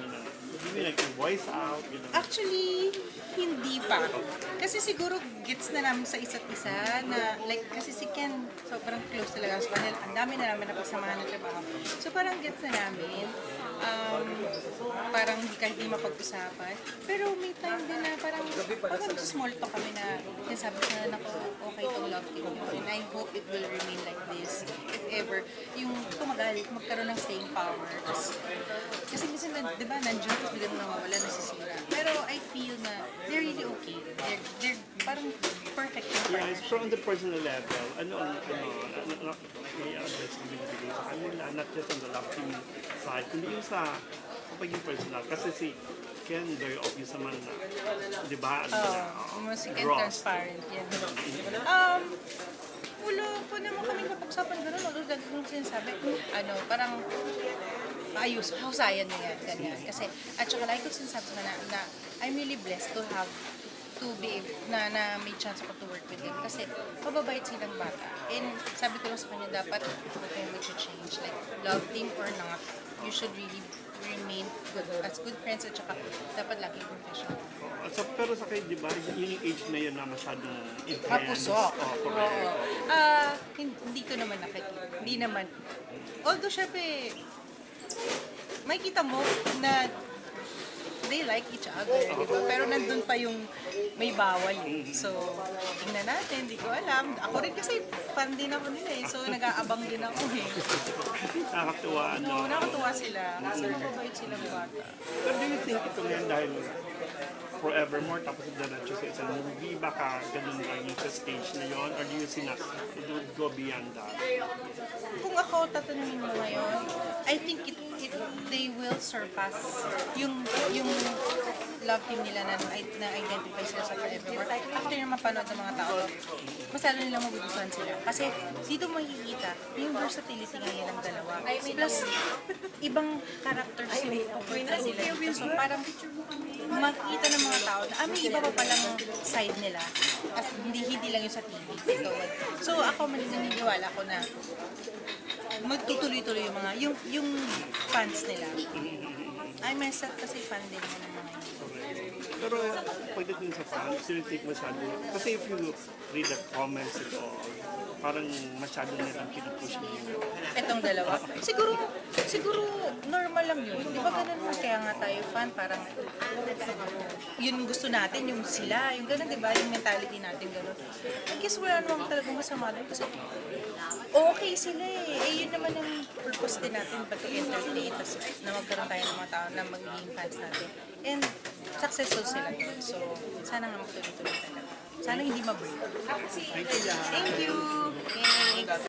na? Hindi mo nag-voice out? Actually, hindi pa. Kasi siguro gets na namin sa isa't isa na like kasi si Ken sobrang close talaga sa kanila. Ang dami na namin napagsamahan ng trabaho. So parang gets na namin. Parang kahit hindi mapag-usapan. Pero may time din na parang small talk kami na sinasabi ko na ako, okay itong love team nyo. And I hope it will remain like this. If ever, yung tumagal, magkaroon ng staying power. Kasi minsan, di ba, nandiyan tapos biglang nawawala, nasisira. Pero I feel na they're really okay. They're parang perfect yung Yes, pero on the personal level, may advice na binibigay sa kanila, not just on the love team side, kundi yung sa pagiging personal. Kasi si Ken, very obvious naman na, di ba? Mas si Ken transparent. Yan. Wala pa naman kami napag-usapan gano'n. Although lagi kong sinasabi, parang maayos, hausayan niya ganyan. Kasi, at saka lagi kong sinasabi sa kanya na I'm really blessed to have to be na may chance ako to work with them kasi mababait silang bata. And sabi ko lang sa kanya, dapat huwag kayong mag-change. Like, love team or not, you should really remain good as good friends at saka dapat lagi professional. So, pero sa kayo, di ba, yun yung age na yun na masyadong intense. Mapusok. Correct. Hindi ko naman nakikita. Hindi naman. Although, syempre, makikita mo na they like each other, di ba? Pero nandun pa yung may bawal eh. So, tingnan natin, di ko alam. Ako rin kasi fan din ako nila eh. So, nag-aabang din ako eh. Nakakatuwa, no? Nakakatuwa sila. Kasi mababait silang bata. Pero do you think ito ngayon dahil forevermore tapos diretso sa isang movie, baka ganun lang yung sa stage na yon, or do you see na it would go beyond that? Kung ako tatanungin mo ngayon, I think they will surpass yung love team nila na identify sila sa Forevermore. After na mapanood ng mga tao, mas lalo nilang magugustuhan sila. Kasi dito makikita yung versatility ngayon ng dalawa. Plus, ibang characters yung pupunta nila dito. So parang makikita ng mga tao na may iba pa palang side nila. As hindi lang yung sa TV. So ako naniniwala ko na magtutuloy-tuloy yung fans nila. I myself kasi fan din mo ng mga yun. Pero pagdating sa fans, sinitake masyado. Kasi if you read the comments ito, parang masyado nilang pinupush niyo. Etong dalawa. Siguro normal lang yun. Di ba ganun mo? Kaya nga tayo fan, parang yun gusto natin, yung sila, yung ganun, di ba? Yung mentality natin ganun. I guess wala namang talagang masama doon kasi okay sila eh. Eh yun naman ang purpose din natin, pati entertain, tapos na magkaroon tayo ng mga tao na magiging fans natin. And successful sila doon. So, sana nga magtuloy-tuloy talaga. Sana hindi ma-break. Thank you. Thank you! Thanks!